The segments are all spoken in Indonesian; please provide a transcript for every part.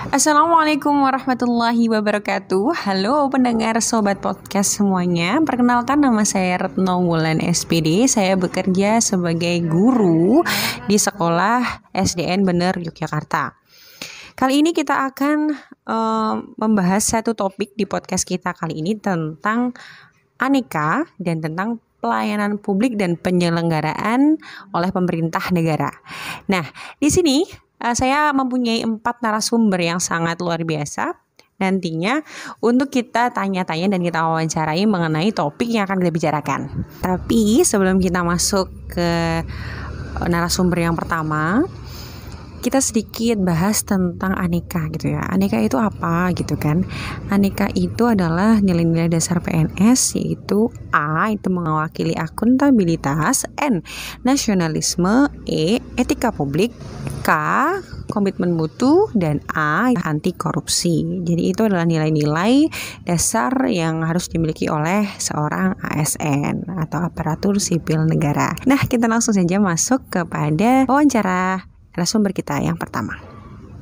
Assalamualaikum warahmatullahi wabarakatuh. Halo pendengar Sobat Podcast semuanya. Perkenalkan, nama saya Retno Wulan SPD. Saya bekerja sebagai guru di sekolah SDN Bener Yogyakarta. Kali ini kita akan membahas satu topik di podcast kita kali ini tentang aneka dan tentang pelayanan publik dan penyelenggaraan oleh pemerintah negara. Nah, di sini saya mempunyai 4 narasumber yang sangat luar biasa nantinya untuk kita tanya-tanya dan kita wawancarai mengenai topik yang akan kita bicarakan. Tapi sebelum kita masuk ke narasumber yang pertama, kita sedikit bahas tentang aneka gitu ya. Aneka itu apa gitu kan? Aneka itu adalah nilai-nilai dasar PNS, yaitu A itu mewakili akuntabilitas, N nasionalisme, E etika publik, K komitmen mutu, dan A anti korupsi. Jadi itu adalah nilai-nilai dasar yang harus dimiliki oleh seorang ASN atau aparatur sipil negara. Nah, kita langsung saja masuk kepada wawancara narasumber kita yang pertama.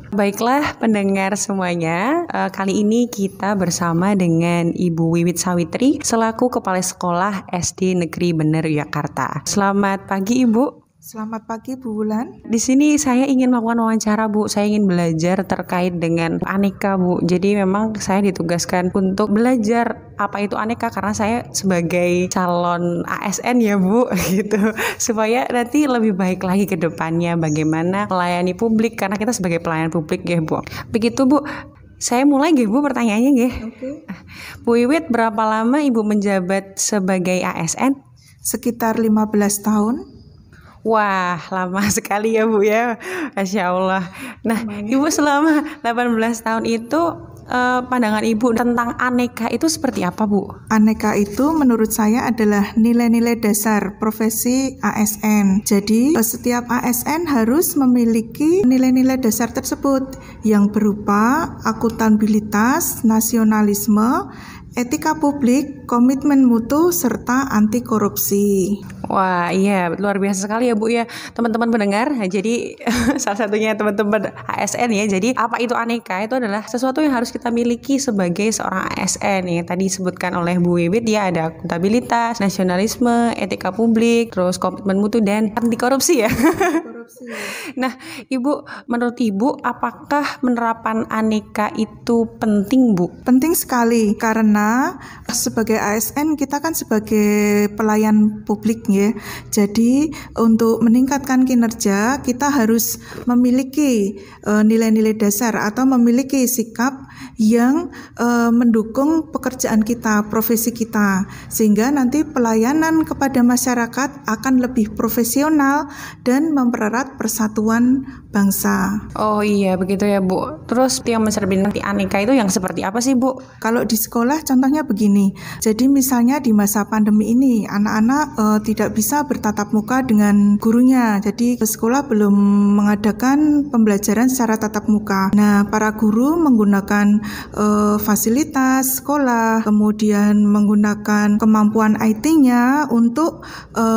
Baiklah pendengar semuanya, kali ini kita bersama dengan Ibu Wiwit Sawitri selaku Kepala Sekolah SD Negeri Bener Yogyakarta. Selamat pagi Ibu. Selamat pagi Bu Wulan. Di sini saya ingin melakukan wawancara Bu. Saya ingin belajar terkait dengan aneka Bu. Jadi memang saya ditugaskan untuk belajar apa itu aneka karena saya sebagai calon ASN ya Bu gitu. Supaya nanti lebih baik lagi ke depannya bagaimana melayani publik karena kita sebagai pelayan publik ya Bu. Begitu Bu. Saya mulai nggih Bu pertanyaannya nggih. Oke. Bu Wiwit, berapa lama Ibu menjabat sebagai ASN? Sekitar 15 tahun. Wah, lama sekali ya Bu ya. Masya Allah. Nah, Ibu selama 18 tahun itu pandangan Ibu tentang aneka itu seperti apa Bu? Aneka itu menurut saya adalah nilai-nilai dasar profesi ASN. Jadi setiap ASN harus memiliki nilai-nilai dasar tersebut yang berupa akuntabilitas, nasionalisme, etika publik, komitmen mutu, serta anti korupsi. Wah, iya luar biasa sekali ya Bu ya, teman-teman pendengar. Jadi salah satunya teman-teman ASN ya. Jadi apa itu aneka? Itu adalah sesuatu yang harus kita miliki sebagai seorang ASN ya. Tadi disebutkan oleh Bu Wiwit ya, ada akuntabilitas, nasionalisme, etika publik, terus komitmen mutu dan anti korupsi ya. Nah, Ibu, menurut Ibu apakah penerapan aneka itu penting Bu? Penting sekali karena sebagai ASN kita kan sebagai pelayan publik ya. Jadi untuk meningkatkan kinerja kita harus memiliki nilai-nilai dasar atau memiliki sikap yang mendukung pekerjaan kita, profesi kita, sehingga nanti pelayanan kepada masyarakat akan lebih profesional dan mempererat persatuan bangsa. Oh iya begitu ya Bu. Terus yang mencerminkan aneka itu yang seperti apa sih Bu? Kalau di sekolah contohnya begini. Jadi misalnya di masa pandemi ini anak-anak tidak bisa bertatap muka dengan gurunya. Jadi sekolah belum mengadakan pembelajaran secara tatap muka. Nah, para guru menggunakan fasilitas sekolah, kemudian menggunakan kemampuan IT-nya untuk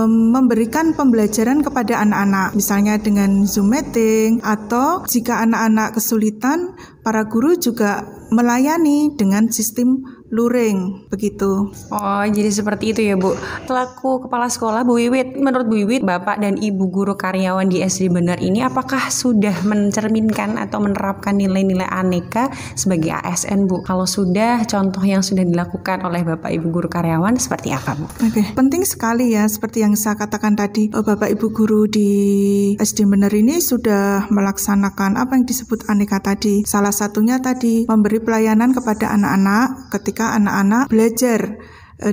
memberikan pembelajaran kepada anak-anak. Misalnya dengan Zoom meeting, atau jika anak-anak kesulitan, para guru juga melayani dengan sistem luring, begitu. Oh, jadi seperti itu ya Bu. Selaku kepala sekolah Bu Wiwit, menurut Bu Wiwit, Bapak dan Ibu guru karyawan di SD Bener ini apakah sudah mencerminkan atau menerapkan nilai-nilai aneka sebagai ASN Bu? Kalau sudah, contoh yang sudah dilakukan oleh Bapak Ibu guru karyawan seperti apa Bu? Oke, penting sekali ya, seperti yang saya katakan tadi, Bapak Ibu guru di SD Bener ini sudah melaksanakan apa yang disebut aneka tadi. Salah satunya tadi memberi pelayanan kepada anak-anak ketika anak-anak belajar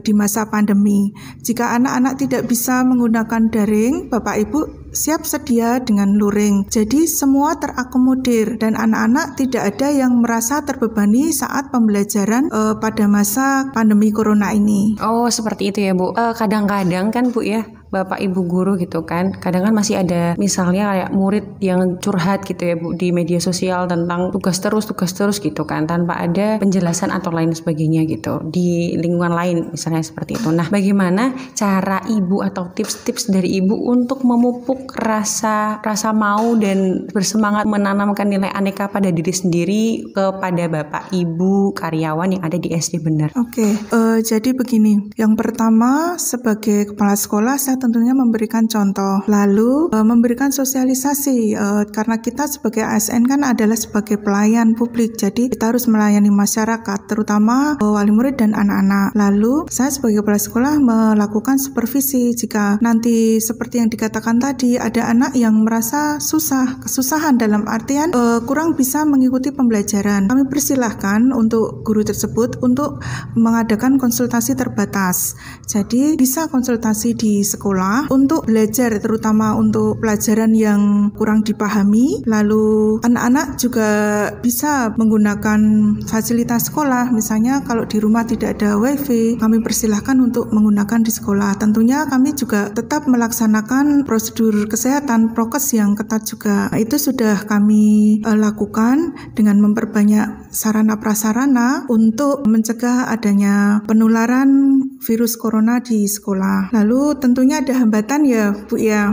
di masa pandemi. Jika anak-anak tidak bisa menggunakan daring, Bapak Ibu siap sedia dengan luring. Jadi semua terakomodir dan anak-anak tidak ada yang merasa terbebani saat pembelajaran pada masa pandemi corona ini. Oh, seperti itu ya Bu. Kadang-kadang kan Bu ya, Bapak Ibu guru gitu kan, kadang kan masih ada misalnya kayak murid yang curhat gitu ya Bu di media sosial tentang tugas terus gitu kan, tanpa ada penjelasan atau lain sebagainya gitu di lingkungan lain misalnya seperti itu. Nah, bagaimana cara Ibu atau tips-tips dari Ibu untuk memupuk rasa mau dan bersemangat menanamkan nilai aneka pada diri sendiri kepada Bapak Ibu karyawan yang ada di SD Bener? Oke, jadi begini. Yang pertama, sebagai kepala sekolah saya tentunya memberikan contoh, lalu memberikan sosialisasi karena kita sebagai ASN kan adalah sebagai pelayan publik, jadi kita harus melayani masyarakat, terutama wali murid dan anak-anak. Lalu saya sebagai kepala sekolah melakukan supervisi jika nanti seperti yang dikatakan tadi ada anak yang merasa kesusahan dalam artian kurang bisa mengikuti pembelajaran. Kami persilahkan untuk guru tersebut untuk mengadakan konsultasi terbatas. Jadi bisa konsultasi di sekolah untuk belajar, terutama untuk pelajaran yang kurang dipahami. Lalu anak-anak juga bisa menggunakan fasilitas sekolah. Misalnya kalau di rumah tidak ada WiFi, kami persilahkan untuk menggunakan di sekolah. Tentunya kami juga tetap melaksanakan prosedur kesehatan prokes yang ketat juga. Itu sudah kami lakukan dengan memperbanyak sarana prasarana untuk mencegah adanya penularan virus corona di sekolah. Lalu tentunya ada hambatan ya Bu ya.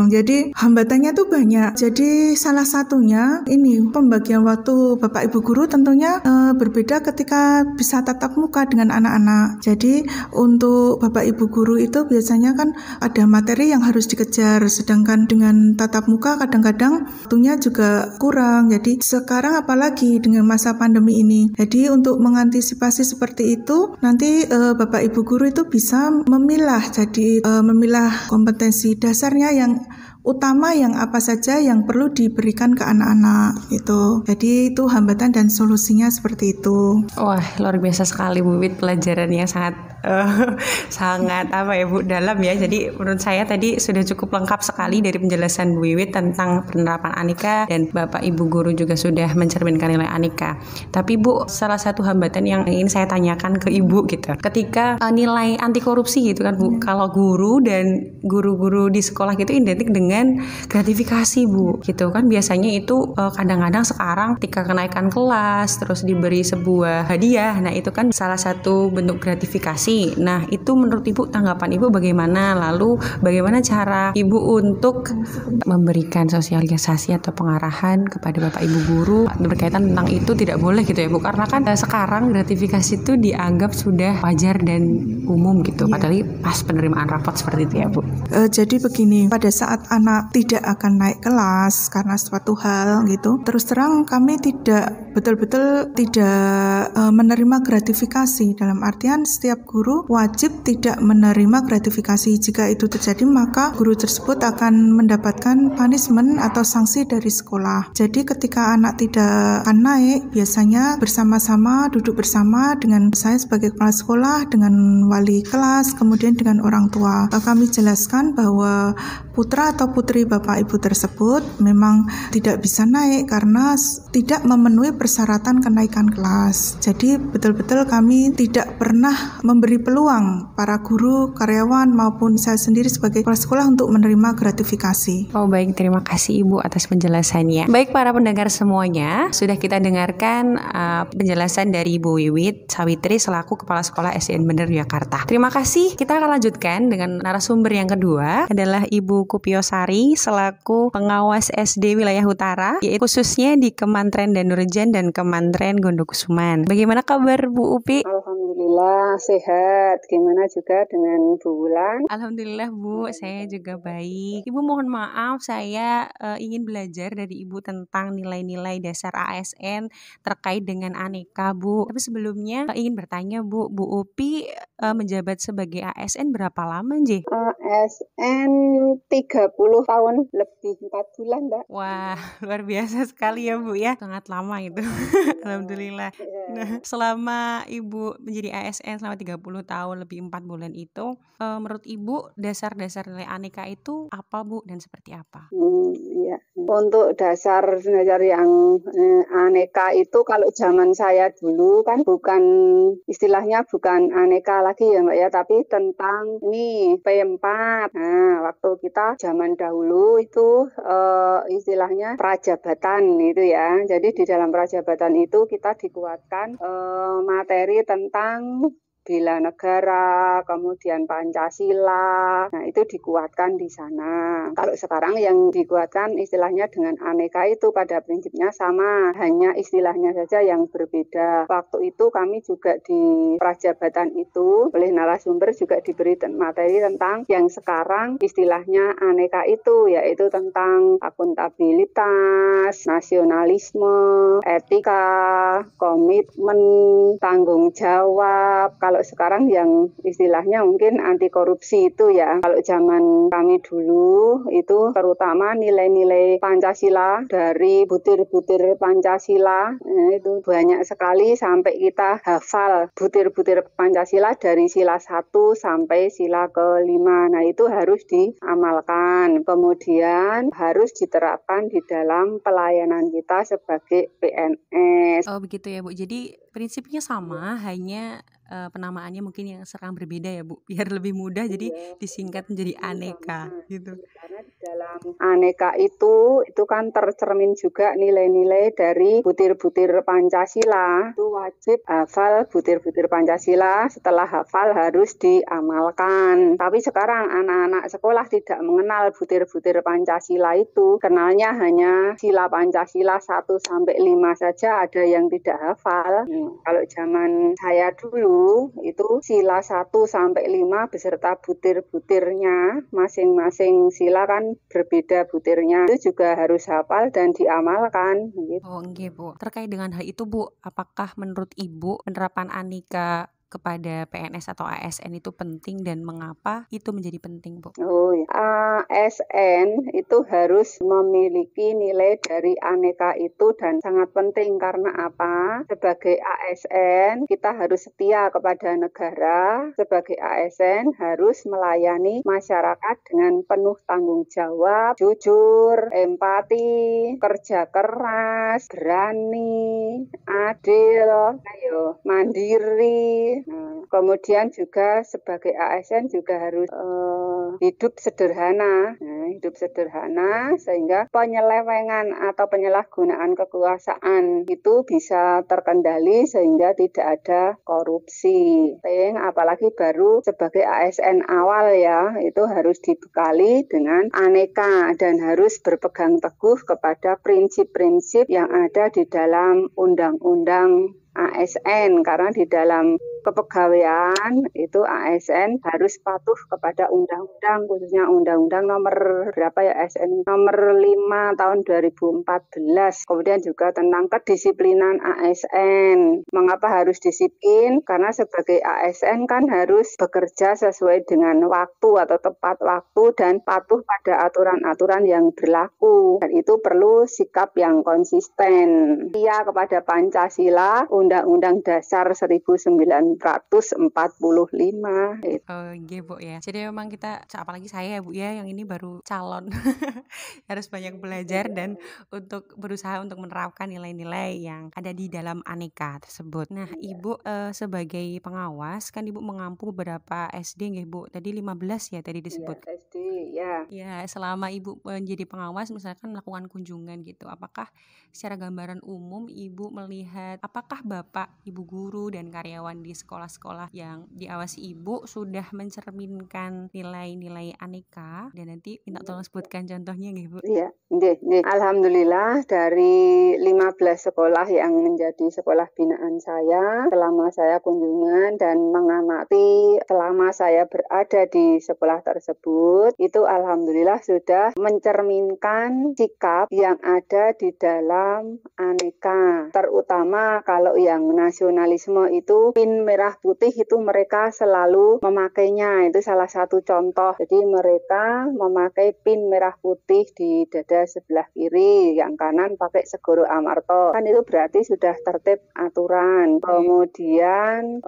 Jadi hambatannya tuh banyak. Jadi salah satunya ini pembagian waktu Bapak Ibu guru tentunya berbeda ketika bisa tatap muka dengan anak-anak. Jadi untuk Bapak Ibu guru itu biasanya kan ada materi yang harus dikejar, sedangkan dengan tatap muka kadang-kadang waktunya juga kurang. Jadi sekarang apalagi dengan masa pandemi ini. Jadi untuk mengantisipasi seperti itu, nanti Bapak Ibu guru itu bisa memilah, jadi memilah kompetensi dasarnya yang utama yang apa saja yang perlu diberikan ke anak-anak itu. Jadi itu hambatan dan solusinya seperti itu. Wah, luar biasa sekali Bu Wit, pelajarannya sangat apa ya Bu, dalam ya. Jadi menurut saya tadi sudah cukup lengkap sekali dari penjelasan Bu Wit tentang penerapan aneka, dan Bapak Ibu guru juga sudah mencerminkan nilai aneka. Tapi Bu, salah satu hambatan yang ingin saya tanyakan ke Ibu gitu, ketika nilai anti korupsi gitu kan Bu, kalau guru dan guru-guru di sekolah gitu identik dengan gratifikasi Bu gitu kan. Biasanya itu kadang-kadang sekarang ketika kenaikan kelas terus diberi sebuah hadiah, nah itu kan salah satu bentuk gratifikasi. Nah itu menurut Ibu, tanggapan Ibu bagaimana? Lalu bagaimana cara Ibu untuk memberikan sosialisasi atau pengarahan kepada Bapak Ibu guru berkaitan tentang itu tidak boleh gitu ya Bu, karena kan sekarang gratifikasi itu dianggap sudah wajar dan umum gitu, padahal pas penerimaan rapot seperti itu ya Bu. Jadi begini, pada saat anak tidak akan naik kelas karena suatu hal gitu, terus terang kami betul-betul tidak menerima gratifikasi, dalam artian setiap guru wajib tidak menerima gratifikasi. Jika itu terjadi maka guru tersebut akan mendapatkan punishment atau sanksi dari sekolah. Jadi ketika anak tidak akan naik, biasanya bersama-sama duduk bersama dengan saya sebagai kepala sekolah, dengan wali kelas, kemudian dengan orang tua. Kami jelaskan bahwa putra atau putri Bapak Ibu tersebut memang tidak bisa naik karena tidak memenuhi persyaratan kenaikan kelas. Jadi betul-betul kami tidak pernah memberi peluang para guru, karyawan maupun saya sendiri sebagai kepala sekolah untuk menerima gratifikasi. Oh baik, terima kasih Ibu atas penjelasannya. Baik para pendengar semuanya, sudah kita dengarkan penjelasan dari Ibu Wiwit Sawitri selaku Kepala Sekolah SDN Bener Yogyakarta. Terima kasih. Kita akan lanjutkan dengan narasumber yang kedua adalah Ibu Kupiosari selaku pengawas SD wilayah utara, yaitu khususnya di Kemantren Danurjan dan Kemantren Gondokusuman. Bagaimana kabar Bu Upi? Alhamdulillah sehat. Gimana juga dengan Bu Wulan? Alhamdulillah Bu, saya juga baik. Ibu mohon maaf, saya ingin belajar dari Ibu tentang nilai-nilai dasar ASN terkait dengan aneka Bu. Tapi sebelumnya ingin bertanya Bu, Bu Upi menjabat sebagai ASN berapa lama J? ASN 30 tahun lebih 4 bulan Mbak. Wah, luar biasa sekali ya Bu ya, sangat lama itu. Alhamdulillah. Nah, selama Ibu menjadi ASN selama 30 tahun lebih 4 bulan itu, menurut Ibu dasar-dasar nilai aneka itu apa Bu dan seperti apa? Iya. Untuk dasar yang aneka itu kalau zaman saya dulu kan bukan istilahnya bukan aneka lagi ya Mbak ya, tapi tentang ini P4. Nah, waktu kita zaman dahulu itu istilahnya prajabatan itu ya. Jadi di dalam prajabatan itu kita dikuatkan materi tentang bela negara, kemudian Pancasila. Nah, itu dikuatkan di sana. Kalau sekarang yang dikuatkan istilahnya dengan aneka itu pada prinsipnya sama, hanya istilahnya saja yang berbeda. Waktu itu kami juga di prajabatan itu oleh narasumber juga diberi materi tentang yang sekarang istilahnya aneka itu, yaitu tentang akuntabilitas, nasionalisme, etika, komitmen, tanggung jawab. Kalau sekarang yang istilahnya mungkin anti korupsi itu ya. Kalau zaman kami dulu itu terutama nilai-nilai Pancasila, dari butir-butir Pancasila itu banyak sekali sampai kita hafal butir-butir Pancasila dari sila 1 sampai sila ke-5. Nah, itu harus diamalkan. Kemudian harus diterapkan di dalam pelayanan kita sebagai PNS. Oh begitu ya Bu. Jadi prinsipnya sama, hanya penamaannya mungkin yang sekarang berbeda ya Bu, biar lebih mudah jadi disingkat menjadi aneka gitu. Karena di dalam aneka itu kan tercermin juga nilai-nilai dari butir-butir Pancasila. Itu wajib hafal butir-butir Pancasila, setelah hafal harus diamalkan. Tapi sekarang anak-anak sekolah tidak mengenal butir-butir Pancasila itu, kenalnya hanya sila Pancasila 1 sampai 5 saja, ada yang tidak hafal. Kalau zaman saya dulu itu sila 1 sampai 5 beserta butir-butirnya, masing-masing sila kan berbeda butirnya, itu juga harus hafal dan diamalkan gitu. Oh nggih Bu. Terkait dengan hal itu Bu, apakah menurut Ibu penerapan aneka kepada PNS atau ASN itu penting dan mengapa itu menjadi penting Bu? Oh ya. ASN itu harus memiliki nilai dari aneka itu dan sangat penting karena apa? Sebagai ASN kita harus setia kepada negara, sebagai ASN harus melayani masyarakat dengan penuh tanggung jawab, jujur, empati, kerja keras, berani, adil, mandiri. Nah, kemudian juga sebagai ASN juga harus hidup sederhana. Nah, hidup sederhana sehingga penyelewengan atau penyalahgunaan kekuasaan itu bisa terkendali sehingga tidak ada korupsi. Apalagi baru sebagai ASN awal ya, itu harus dibekali dengan aneka dan harus berpegang teguh kepada prinsip-prinsip yang ada di dalam Undang-Undang ASN, karena di dalam kepegawaian itu ASN harus patuh kepada undang-undang, khususnya undang-undang nomor berapa ya, ASN nomor 5 tahun 2014. Kemudian juga tentang kedisiplinan ASN. Mengapa harus disiplin? Karena sebagai ASN kan harus bekerja sesuai dengan waktu atau tepat waktu dan patuh pada aturan-aturan yang berlaku. Dan itu perlu sikap yang konsisten. Setia kepada Pancasila, Undang-Undang Dasar 1945. Oh iya Bu ya. Jadi memang kita, apalagi saya ya Bu ya, yang ini baru calon harus banyak belajar dan untuk berusaha untuk menerapkan nilai-nilai yang ada di dalam aneka tersebut. Nah Ibu sebagai pengawas kan Ibu mengampu beberapa SD nggih Bu? Tadi 15 ya tadi disebut. Ya, SD ya. Ya, selama Ibu menjadi pengawas misalkan melakukan kunjungan gitu, apakah secara gambaran umum Ibu melihat apakah Bapak, Ibu guru dan karyawan di sekolah-sekolah yang diawasi Ibu sudah mencerminkan nilai-nilai aneka, dan nanti minta tolong sebutkan contohnya nggih Bu? Iya, nggih. Alhamdulillah dari 15 sekolah yang menjadi sekolah binaan saya selama saya kunjungan dan mengamati selama saya berada di sekolah tersebut, itu alhamdulillah sudah mencerminkan sikap yang ada di dalam aneka. Terutama kalau yang nasionalisme itu pin merah putih itu mereka selalu memakainya, itu salah satu contoh. Jadi mereka memakai pin merah putih di dada sebelah kiri, yang kanan pakai Segoro Amarto. Kan itu berarti sudah tertib aturan. Kemudian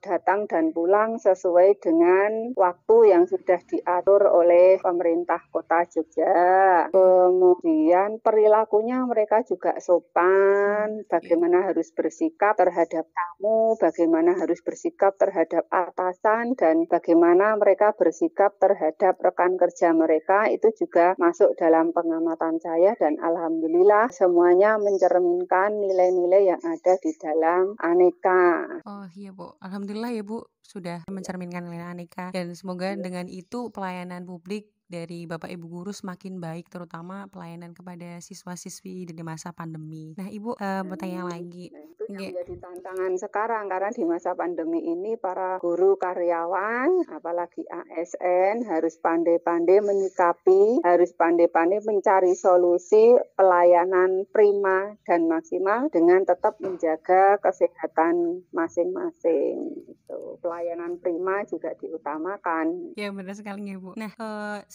datang dan pulang sesuai dengan waktu yang sudah diatur oleh pemerintah Kota Jogja. Kemudian perilakunya mereka juga sopan, bagaimana harus bersikap terhadap tamu, bagaimana bagaimana harus bersikap terhadap atasan dan bagaimana mereka bersikap terhadap rekan kerja mereka, itu juga masuk dalam pengamatan saya dan alhamdulillah semuanya mencerminkan nilai-nilai yang ada di dalam Aneka. Oh iya Bu, alhamdulillah ya Bu sudah mencerminkan nilai Aneka, dan semoga dengan itu pelayanan publik dari Bapak Ibu guru semakin baik, terutama pelayanan kepada siswa-siswi di masa pandemi. Nah Ibu bertanya lagi. Nah, itu yang menjadi tantangan sekarang karena di masa pandemi ini para guru karyawan, apalagi ASN harus pandai-pandai menyikapi, harus pandai-pandai mencari solusi pelayanan prima dan maksimal dengan tetap menjaga kesehatan masing-masing. Gitu. Pelayanan prima juga diutamakan. Ya benar sekali ya Bu. Nah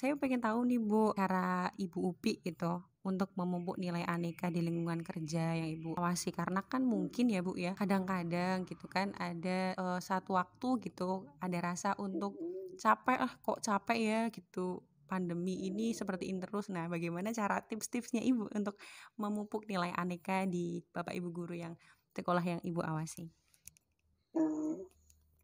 saya pengen tahu nih Bu, cara Ibu Upi gitu untuk memupuk nilai Aneka di lingkungan kerja yang Ibu awasi, karena kan mungkin ya Bu ya kadang-kadang gitu kan ada satu waktu gitu ada rasa untuk capek, kok capek ya gitu, pandemi ini seperti ini terus. Nah bagaimana cara tips-tipsnya Ibu untuk memupuk nilai Aneka di Bapak Ibu guru yang sekolah yang Ibu awasi?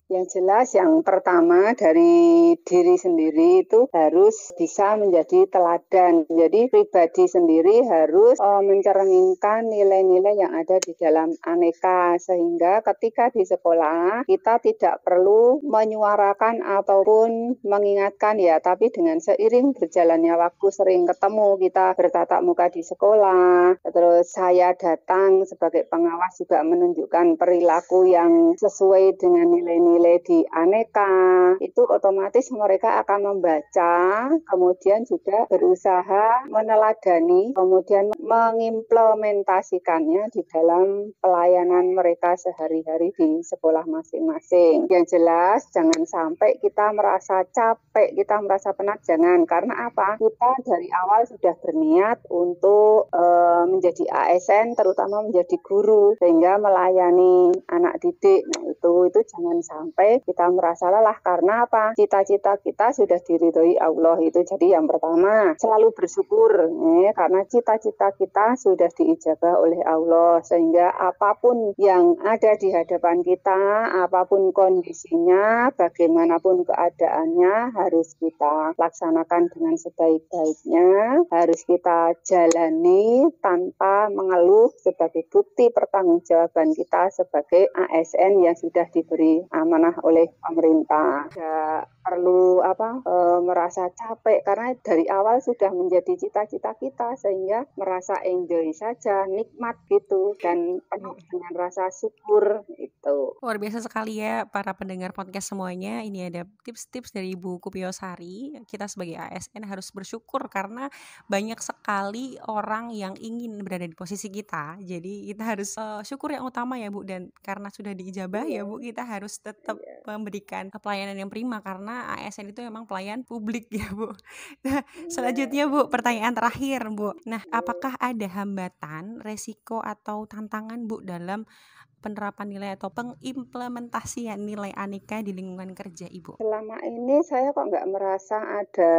Yang jelas yang pertama dari diri sendiri itu harus bisa menjadi teladan. Jadi pribadi sendiri harus mencerminkan nilai-nilai yang ada di dalam Aneka, sehingga ketika di sekolah kita tidak perlu menyuarakan ataupun mengingatkan ya, tapi dengan seiring berjalannya waktu sering ketemu, kita bertatap muka di sekolah, terus saya datang sebagai pengawas juga menunjukkan perilaku yang sesuai dengan nilai-nilai di Aneka, itu otomatis mereka akan membaca, kemudian juga berusaha meneladani, kemudian mengimplementasikannya di dalam pelayanan mereka sehari-hari di sekolah masing-masing. Yang jelas jangan sampai kita merasa capek, kita merasa penat, jangan. Karena apa? Kita dari awal sudah berniat untuk menjadi ASN, terutama menjadi guru, sehingga melayani anak didik. Nah itu jangan sampai kita merasa lelah, karena apa? Cita-cita kita sudah diridhoi Allah itu. Jadi yang pertama, selalu bersyukur karena cita-cita kita sudah diijabah oleh Allah, sehingga apapun yang ada di hadapan kita, apapun kondisinya, bagaimanapun keadaannya, harus kita laksanakan dengan sebaik-baiknya, harus kita jalani tanpa mengeluh sebagai bukti pertanggungjawaban kita sebagai ASN yang sudah diberi amanah oleh pemerintah. Tidak perlu merasa capek, karena dari awal sudah menjadi cita-cita kita, sehingga merasa enjoy saja, nikmat gitu, dan penuh dengan rasa syukur itu. Luar biasa sekali ya para pendengar podcast semuanya. Ini ada tips-tips dari Ibu Kupiosari. Kita sebagai ASN harus bersyukur karena banyak sekali orang yang ingin berada di posisi kita. Jadi kita harus syukur yang utama ya Bu, dan karena sudah diijabah ya Bu, kita harus tetap memberikan pelayanan yang prima karena ASN itu memang pelayan publik ya Bu. Nah, selanjutnya Bu, pertanyaan terakhir Bu. Nah, apakah ada hambatan, resiko atau tantangan Bu dalam penerapan nilai atau pengimplementasian nilai Aneka di lingkungan kerja Ibu? Selama ini saya kok nggak merasa ada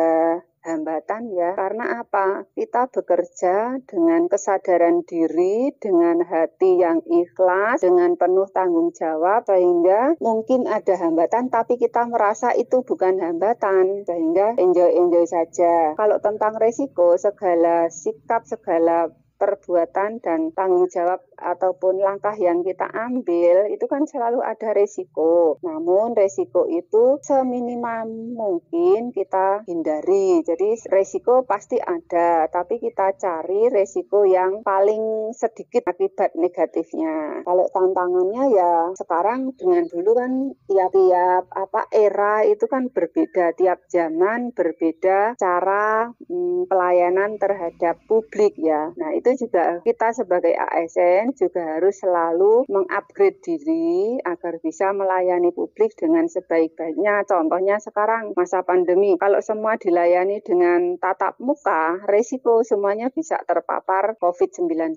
hambatan ya, karena apa? Kita bekerja dengan kesadaran diri, dengan hati yang ikhlas, dengan penuh tanggung jawab, sehingga mungkin ada hambatan tapi kita merasa itu bukan hambatan, sehingga enjoy saja. Kalau tentang resiko, segala sikap, segala perbuatan dan tanggung jawab ataupun langkah yang kita ambil itu kan selalu ada resiko. Namun resiko itu seminimal mungkin kita hindari. Jadi resiko pasti ada, tapi kita cari resiko yang paling sedikit akibat negatifnya. Kalau tantangannya ya sekarang dengan dulu kan tiap-tiap era itu kan berbeda, tiap zaman berbeda cara pelayanan terhadap publik ya. Nah itu juga kita sebagai ASN juga harus selalu mengupgrade diri agar bisa melayani publik dengan sebaik-baiknya. Contohnya sekarang masa pandemi, kalau semua dilayani dengan tatap muka, resiko semuanya bisa terpapar COVID-19.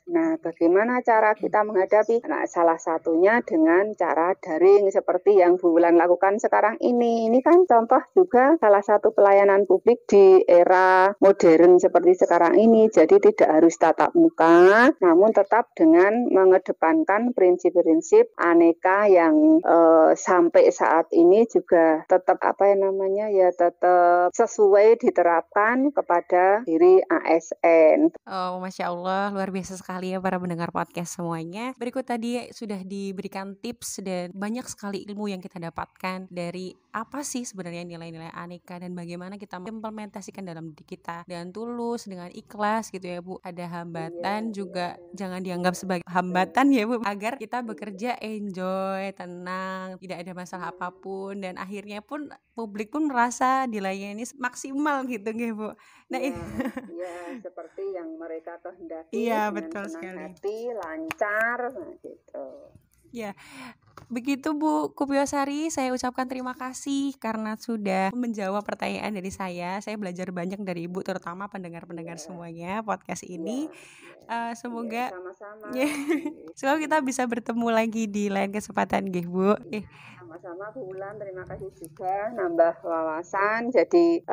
Nah, bagaimana cara kita menghadapi? Nah, salah satunya dengan cara daring seperti yang Bu Wulan lakukan sekarang ini. Ini kan contoh juga salah satu pelayanan publik di era modern seperti sekarang ini. Jadi tidak harus tatap muka, namun tetap tetap dengan mengedepankan prinsip-prinsip aneka yang sampai saat ini juga tetap tetap sesuai diterapkan kepada diri ASN. Oh, Masya Allah, luar biasa sekali ya para pendengar podcast semuanya. Berikut tadi sudah diberikan tips dan banyak sekali ilmu yang kita dapatkan dari apa sih sebenarnya nilai-nilai aneka dan bagaimana kita implementasikan dalam diri kita dengan tulus, dengan ikhlas gitu ya Bu. Ada hambatan juga jangan dianggap sebagai hambatan ya Bu, agar kita bekerja enjoy, tenang, tidak ada masalah apapun dan akhirnya pun publik pun merasa dilayani maksimal gitu ya Bu. Nah, ya seperti yang mereka kehendaki. Iya, dengan betul senang sekali. hati, lancar, gitu. Ya, begitu Bu Kupiosari, saya ucapkan terima kasih karena sudah menjawab pertanyaan dari saya. Saya belajar banyak dari Ibu, terutama pendengar-pendengar semuanya podcast ini. Semoga sama-sama. Semoga kita bisa bertemu lagi di lain kesempatan, nggih Bu. Sama-sama Bu Wulan, terima kasih juga nambah wawasan. Jadi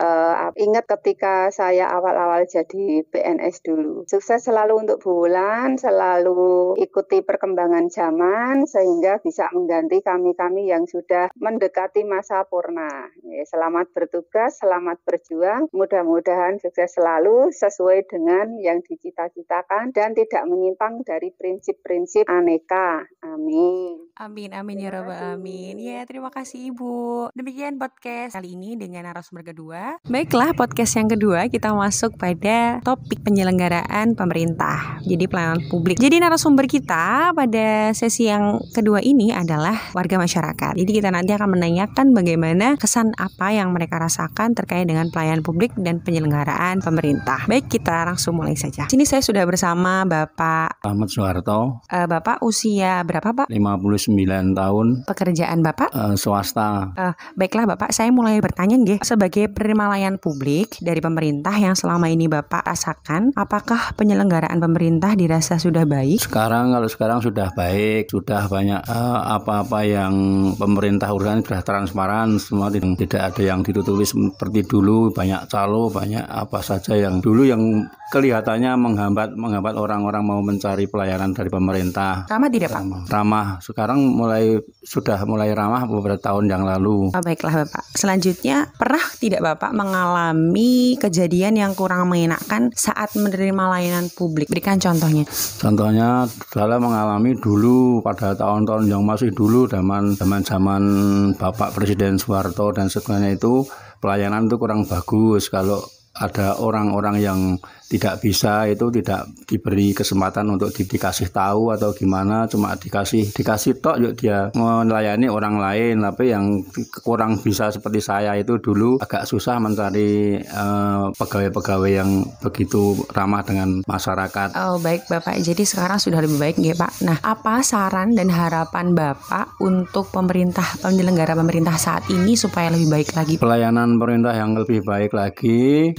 ingat ketika saya awal-awal jadi PNS dulu. Sukses selalu untuk Bu Wulan, selalu ikuti perkembangan zaman sehingga bisa mengganti kami-kami yang sudah mendekati masa purna. Selamat bertugas, selamat berjuang. Mudah-mudahan sukses selalu sesuai dengan yang dicita-citakan dan tidak menyimpang dari prinsip-prinsip aneka. Amin. Amin ya rabbal alamin. Ya, terima kasih Ibu. Demikian podcast kali ini dengan narasumber kedua. Baiklah, podcast yang kedua kita masuk pada topik penyelenggaraan pemerintah. Jadi pelayanan publik. Jadi narasumber kita pada sesi yang kedua ini adalah warga masyarakat. Jadi kita nanti akan menanyakan bagaimana kesan apa yang mereka rasakan terkait dengan pelayanan publik dan penyelenggaraan pemerintah. Baik, kita langsung mulai saja. Sini saya sudah bersama Bapak Ahmad Soeharto. Bapak usia berapa Pak? 59 tahun. Pekerjaan Bapak? Swasta. Baiklah Bapak, saya mulai bertanya nggih, sebagai penerima layanan publik dari pemerintah yang selama ini Bapak rasakan, apakah penyelenggaraan pemerintah dirasa sudah baik? Kalau sekarang sudah baik, sudah banyak apa-apa yang pemerintah uruskan sudah transparan, semua tidak ada yang ditutupi seperti dulu, banyak calo, banyak apa saja yang dulu yang kelihatannya menghambat orang-orang mau mencari pelayanan dari pemerintah. Ramah tidak Pak? Ramah. Sekarang sudah mulai ramah beberapa tahun yang lalu. Baiklah Bapak. Selanjutnya, pernah tidak Bapak mengalami kejadian yang kurang mengenakan saat menerima layanan publik? Berikan contohnya. Contohnya adalah mengalami dulu pada tahun-tahun yang masih dulu zaman Bapak Presiden Soeharto dan sebagainya itu pelayanan itu kurang bagus. Kalau ada orang-orang yang tidak bisa itu tidak diberi kesempatan untuk dikasih tahu atau gimana, cuma dikasih tok yuk dia melayani orang lain. Tapi yang kurang bisa seperti saya itu dulu agak susah mencari pegawai-pegawai yang begitu ramah dengan masyarakat. Oh baik Bapak, jadi sekarang sudah lebih baik nggih Pak. Nah, apa saran dan harapan Bapak untuk penyelenggara pemerintah saat ini supaya lebih baik lagi? Pelayanan pemerintah yang lebih baik lagi,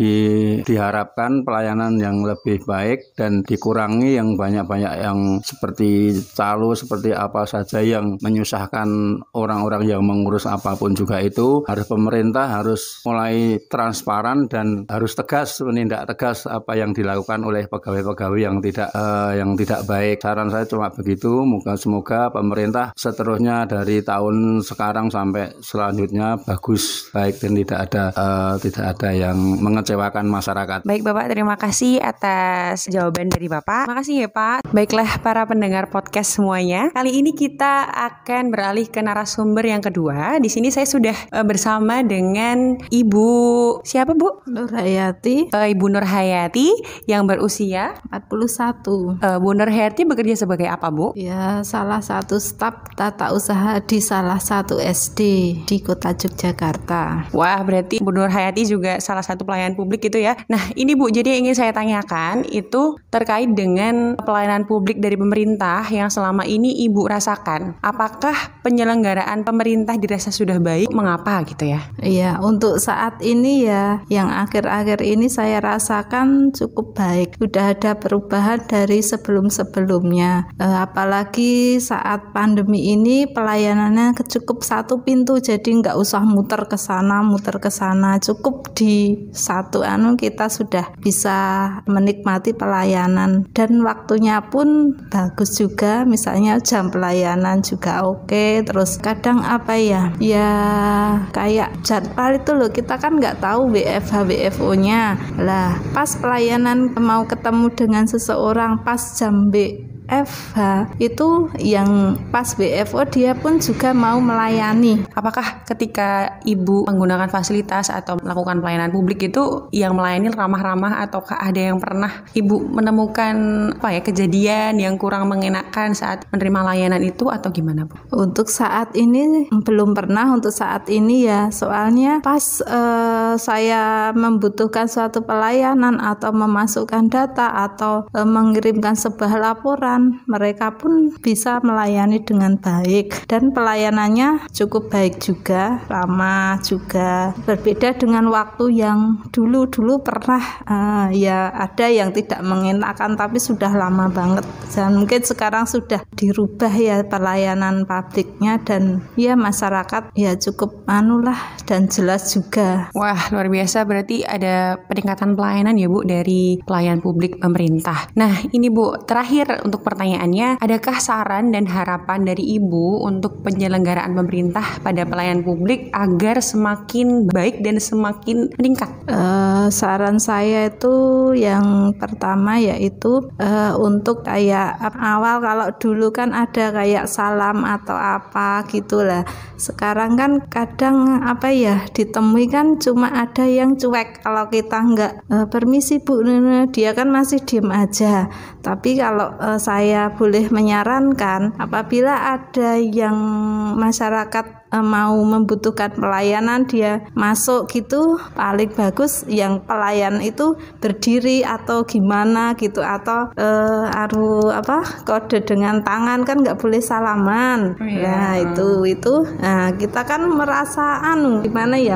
diharapkan pelayanan yang lebih baik dan dikurangi yang banyak-banyak yang seperti calo, seperti apa saja yang menyusahkan orang-orang yang mengurus apapun juga itu. Pemerintah harus mulai transparan dan harus tegas, menindak tegas apa yang dilakukan oleh pegawai-pegawai yang tidak baik. Saran saya cuma begitu. Semoga pemerintah seterusnya dari tahun sekarang sampai selanjutnya bagus, baik dan tidak ada yang mengecewakan masyarakat. Baik Bapak, terima kasih atas jawaban dari Bapak. Makasih ya Pak. Baiklah para pendengar podcast semuanya. Kali ini kita akan beralih ke narasumber yang kedua. Di sini saya sudah bersama dengan Ibu siapa Bu? Nurhayati. Ibu Nurhayati yang berusia 41. Bu Nurhayati bekerja sebagai apa Bu? Ya, salah satu staf tata usaha di salah satu SD di Kota Yogyakarta. Wah, berarti Bu Nurhayati juga salah satu pelayan publik gitu ya. Nah, ini Bu, jadi ingin saya tanyakan itu terkait dengan pelayanan publik dari pemerintah yang selama ini Ibu rasakan. Apakah penyelenggaraan pemerintah dirasa sudah baik? Mengapa gitu ya? Iya, untuk saat ini ya, yang akhir-akhir ini saya rasakan cukup baik. Sudah ada perubahan dari sebelum-sebelumnya. Apalagi saat pandemi ini pelayanannya cukup satu pintu, jadi nggak usah muter ke sana, cukup di satu kita sudah bisa menikmati pelayanan, dan waktunya pun bagus juga, misalnya jam pelayanan juga oke. Terus kadang kayak jadwal itu loh, kita kan nggak tahu WFH WFO-nya lah, pas pelayanan mau ketemu dengan seseorang pas jam FH itu yang pas BFO dia pun juga mau melayani. Apakah ketika Ibu menggunakan fasilitas atau melakukan pelayanan publik itu yang melayani ramah-ramah, ataukah ada yang pernah Ibu menemukan kejadian yang kurang mengenakan saat menerima layanan itu, atau gimana Bu? Untuk saat ini belum pernah untuk saat ini ya, soalnya pas saya membutuhkan suatu pelayanan atau memasukkan data atau mengirimkan sebuah laporan, mereka pun bisa melayani dengan baik dan pelayanannya cukup baik juga, lama juga. Berbeda dengan waktu yang dulu pernah ada yang tidak mengenakan tapi sudah lama banget, dan mungkin sekarang sudah dirubah ya pelayanan publiknya, dan ya masyarakat ya cukup dan jelas juga. Wah, luar biasa, berarti ada peningkatan pelayanan ya Bu dari pelayan publik pemerintah. Nah ini Bu, terakhir untuk pertanyaannya, adakah saran dan harapan dari Ibu untuk penyelenggaraan pemerintah pada pelayanan publik agar semakin baik dan semakin meningkat? Saran saya itu yang pertama yaitu untuk kayak awal, kalau dulu kan ada kayak salam atau apa gitulah. Sekarang kan kadang ditemui kan cuma ada yang cuek, kalau kita nggak permisi Bu, dia kan masih diem aja. Tapi kalau saya boleh menyarankan, apabila ada yang masyarakat mau membutuhkan pelayanan, dia masuk gitu, paling bagus yang pelayan itu berdiri atau gimana gitu, atau kode dengan tangan, kan nggak boleh salaman. Nah itu kita kan merasa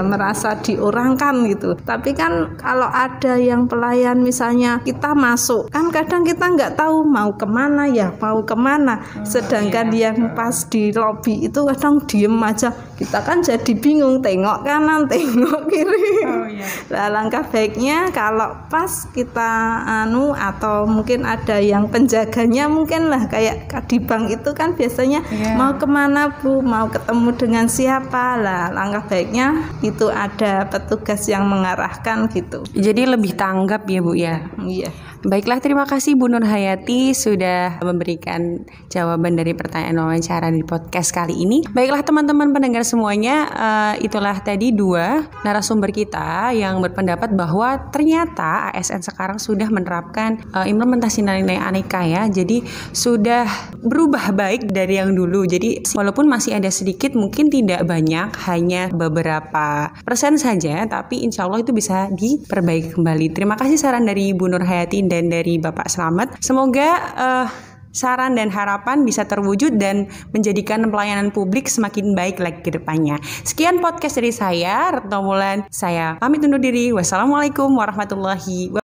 merasa diorangkan gitu. Tapi kan kalau ada yang pelayan misalnya kita masuk, kan kadang kita nggak tahu mau kemana, sedangkan yang pas di lobi itu kadang diem aja, kita kan jadi bingung, tengok kanan tengok kiri. Nah, langkah baiknya kalau pas kita atau mungkin ada yang penjaganya, mungkin lah kayak di bank itu kan biasanya mau kemana Bu, mau ketemu dengan siapa lah, langkah baiknya itu ada petugas yang mengarahkan gitu. Jadi lebih tanggap ya Bu ya. Iya. Baiklah, terima kasih Bu Nur Hayati sudah memberikan jawaban dari pertanyaan wawancara di podcast kali ini. Baiklah teman-teman pendengar semuanya, itulah tadi dua narasumber kita yang berpendapat bahwa ternyata ASN sekarang sudah menerapkan implementasi nilai-nilai aneka ya. Jadi sudah berubah baik dari yang dulu. Jadi walaupun masih ada sedikit, mungkin tidak banyak, hanya beberapa persen saja, tapi insya Allah itu bisa diperbaiki kembali. Terima kasih saran dari Bu Nur Hayati dan dari Bapak Slamet. Semoga saran dan harapan bisa terwujud dan menjadikan pelayanan publik semakin baik lagi ke depannya. Sekian podcast dari saya, Retno Wulan. Saya pamit undur diri. Wassalamualaikum warahmatullahi wabarakatuh.